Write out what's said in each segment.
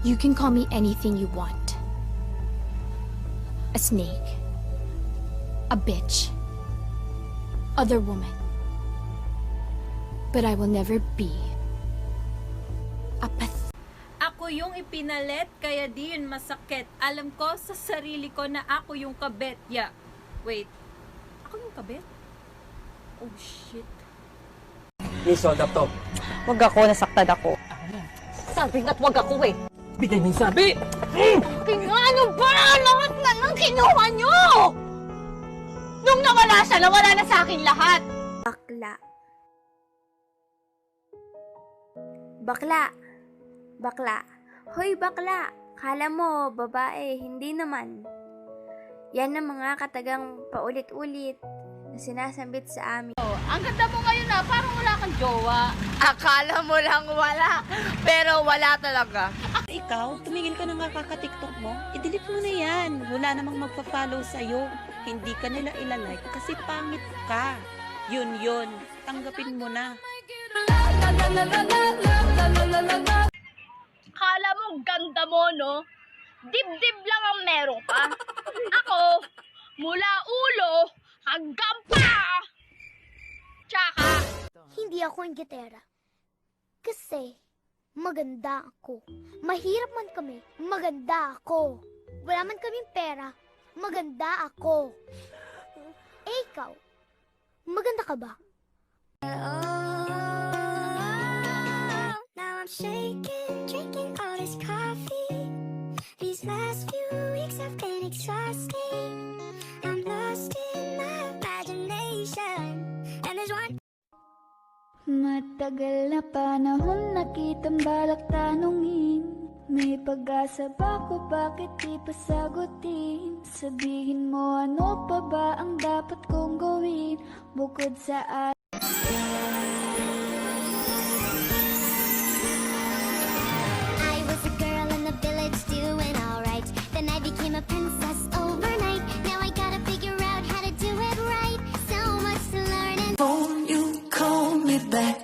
You can call me anything you want. A snake. A bitch. Other woman. But I will never be a Ako yung ipinalit, kaya di yun masakit. Alam ko sa sarili ko na ako yung kabet. Yeah. Wait. Ako yung kabet? Oh, shit. Miss, hold up to. Wag ako, nasaktan ako. Sabi nga't wag ako eh. Bigay mo yung sabi! Ano ba? Lahat na lang kinuha nyo! Nung nawala siya, nawala na sa akin lahat. Bakla. Bakla. Bakla. Hoy, bakla. Kala mo, babae, hindi naman. Yan ang mga katagang paulit-ulit na sinasambit sa amin. Ang ganda mo ngayon na, parang wala kang jowa. Akala mo lang wala, pero wala talaga. Ikaw, tumigil ka na nga kaka-TikTok mo. I-delete mo na yan. Wala namang magpa-follow sa'yo. Hindi ka nila ilalike kasi pangit ka. Yun. Tanggapin mo na. Akala mo ganda mo, no? Dibdib lang ang meron ka. Ako, mula ulo hanggang pa! Tsaka, Hindi ako inggitera. Kasi, maganda ako. Mahirap man kami, maganda ako. Wala man kaming pera, maganda ako. Eh, ikaw, maganda ka ba? Now I'm shaking, drinking all this coffee. These last few weeks have been exhausting. I'm lost in my imagination. And there's one. Matagal na panahon nakitang balak tanungin. May pag-asa ba ko, bakit di pa sagutin? Sabihin mo ano pa ba ang dapat kong gawin bukod sa I was a girl in the village doing alright. Then I became a princess overnight. Now I gotta figure out how to do it right. So much to learn and Won't you call me back?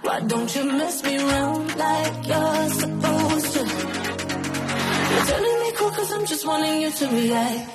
Why don't you mess me around like you're supposed to? You're telling me cool cause I'm just wanting you to react.